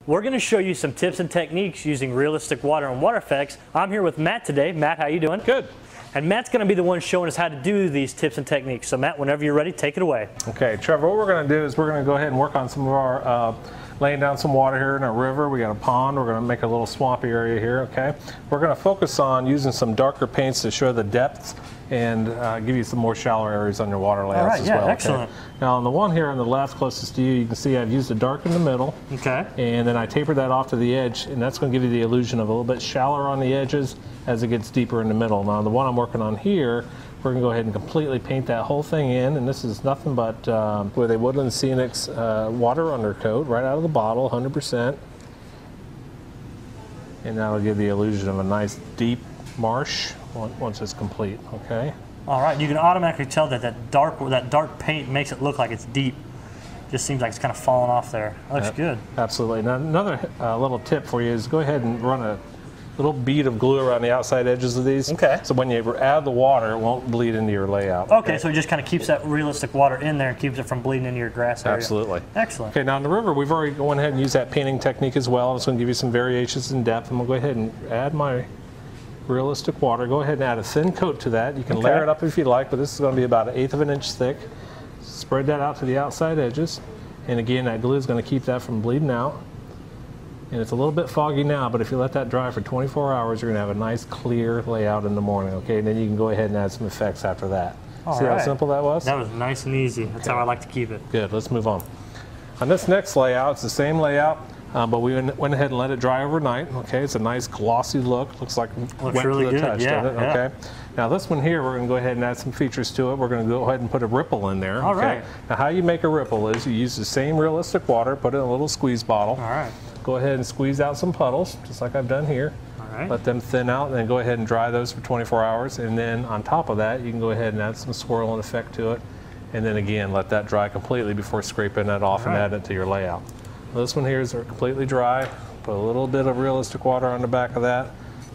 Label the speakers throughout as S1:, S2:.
S1: We're going to show you some tips and techniques using realistic water and water effects. I'm here with Matt today. Matt, how you doing?
S2: Good.
S1: And Matt's going to be the one showing us how to do these tips and techniques. So Matt, whenever you're ready, take it away.
S2: Okay, Trevor, what we're going to do is we're going to go ahead and work on some of our laying down some water here in a river. We got a pond. We're going to make a little swampy area here, okay? We're going to focus on using some darker paints to show the depth and give you some more shallow areas on your water layouts as well.
S1: Excellent.
S2: Okay? Now on the one here on the left closest to you, you can see I've used a dark in the middle.
S1: Okay.
S2: And then I tapered that off to the edge, and that's going to give you the illusion of a little bit shallower on the edges as it gets deeper in the middle. Now the one I'm working on here, we're going to go ahead and completely paint that whole thing in, and this is nothing but with a Woodland Scenics water undercoat right out of the bottle, 100%. And that'll give the illusion of a nice deep marsh once it's complete, okay?
S1: All right, you can automatically tell that that dark paint makes it look like it's deep. Just seems like it's kind of falling off there. That looks good.
S2: Absolutely. Now another little tip for you is go ahead and run a little bead of glue around the outside edges of these. Okay. So when you add the water, it won't bleed into your layout.
S1: Okay, so it just kind of keeps that realistic water in there and keeps it from bleeding into your grass area.
S2: Absolutely.
S1: Excellent.
S2: Okay, now in the river, we've already gone ahead and used that painting technique as well. It's going to give you some variations in depth. I'm going to go ahead and add my realistic water. Go ahead and add a thin coat to that. You can layer it up if you like, but this is going to be about 1/8 of an inch thick. Spread that out to the outside edges. And again, that glue is going to keep that from bleeding out. And it's a little bit foggy now, but if you let that dry for 24 hours, you're going to have a nice clear layout in the morning, okay? And then you can go ahead and add some effects after that. See how simple that was?
S1: That was nice and easy. That's how I like to keep it.
S2: Good, let's move on. On this next layout, it's the same layout, but we went ahead and let it dry overnight, okay? It's a nice glossy look. Looks like
S1: looks
S2: wet
S1: really
S2: to the
S1: good.
S2: touch, doesn't it? Okay. Now this one here, we're going to go ahead and add some features to it. We're going to go ahead and put a ripple in there.
S1: All right.
S2: Now how you make a ripple is you use the same realistic water, put it in a little squeeze bottle.
S1: All right.
S2: Go ahead and squeeze out some puddles, just like I've done here.
S1: All right.
S2: Let them thin out, and then go ahead and dry those for 24 hours. And then on top of that, you can go ahead and add some swirling effect to it. And then again, let that dry completely before scraping that off and adding it to your layout. This one here is completely dry. Put a little bit of realistic water on the back of that.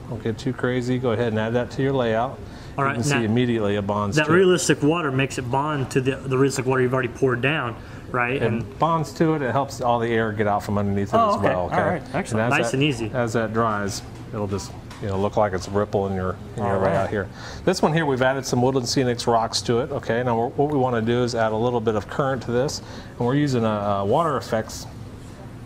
S2: Don't get too crazy. Go ahead and add that to your layout.
S1: All right.
S2: You can see immediately it bonds to it.
S1: That realistic water makes it bond to the realistic water you've already poured down, right?
S2: And bonds to it. It helps all the air get out from underneath it as well. Okay.
S1: All right. Excellent. Nice and easy.
S2: As that dries, it'll just look like it's a ripple in your layout here. This one here, we've added some Woodland Scenics rocks to it. Okay. Now what we want to do is add a little bit of current to this, and we're using a water effects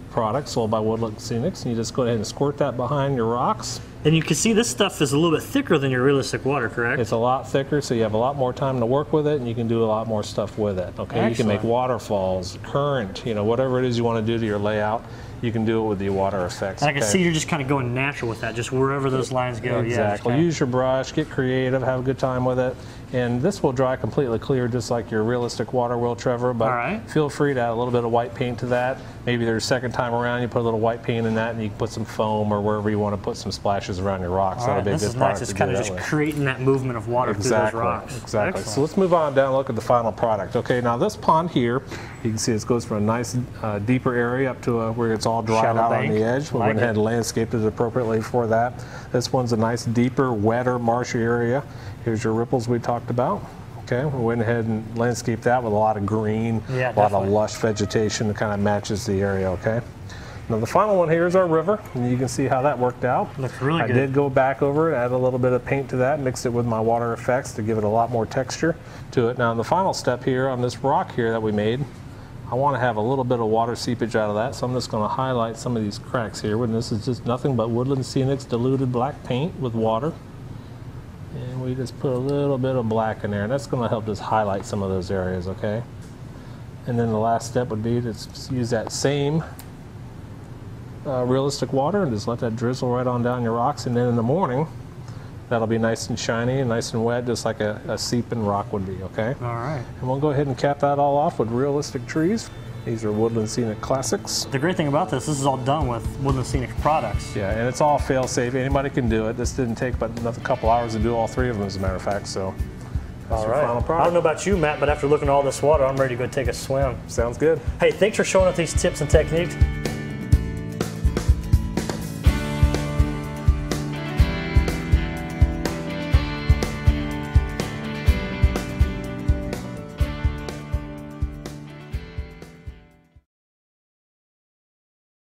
S2: product sold by Woodland Scenics, and you just go ahead and squirt that behind your rocks.
S1: And you can see this stuff is a little bit thicker than your realistic water, correct?
S2: It's a lot thicker, so you have a lot more time to work with it, and you can do a lot more stuff with it. Okay,
S1: Excellent.
S2: You can make waterfalls, current, whatever it is you want to do to your layout, you can do it with the water effects.
S1: And I can see you're just kind of going natural with that, just wherever those lines go.
S2: Exactly.
S1: Yeah,
S2: use your brush, get creative, have a good time with it. And this will dry completely clear just like your realistic water will, Trevor, but feel free to add a little bit of white paint to that. Maybe there's a second time around, you put a little white paint in that, and you can put some foam or wherever you want to put some splashes around your rocks. That'll be a good product.
S1: This is nice. It's kind of just creating that movement of water through those rocks.
S2: Exactly. So let's move on down and look at the final product. Okay, now this pond here, you can see it goes from a nice deeper area up to where it's all dried out on the edge. We went ahead and landscaped it appropriately for that. This one's a nice deeper, wetter, marshy area. Here's your ripples we talked about. Okay, we went ahead and landscaped that with a lot of green, a lot of lush vegetation that kind of matches the area, okay? Now the final one here is our river, and you can see how that worked out.
S1: Looks really good.
S2: I did go back over it, add a little bit of paint to that, mixed it with my water effects to give it a lot more texture to it. Now the final step here on this rock here that we made, I want to have a little bit of water seepage out of that, so I'm just going to highlight some of these cracks here. And this is just nothing but Woodland Scenics diluted black paint with water. And we just put a little bit of black in there, and that's going to help just highlight some of those areas, okay? And then the last step would be to use that same realistic water and just let that drizzle right on down your rocks. And then in the morning, that'll be nice and shiny and nice and wet, just like a seeping rock would be, okay?
S1: All right.
S2: And we'll go ahead and cap that all off with realistic trees. These are Woodland Scenic Classics.
S1: The great thing about this is all done with Woodland Scenic products.
S2: Yeah, and it's all fail-safe. Anybody can do it. This didn't take but another couple hours to do all three of them, as a matter of fact, so that's your final product.
S1: I don't know about you, Matt, but after looking at all this water, I'm ready to go take a swim.
S2: Sounds good.
S1: Hey, thanks for showing us these tips and techniques.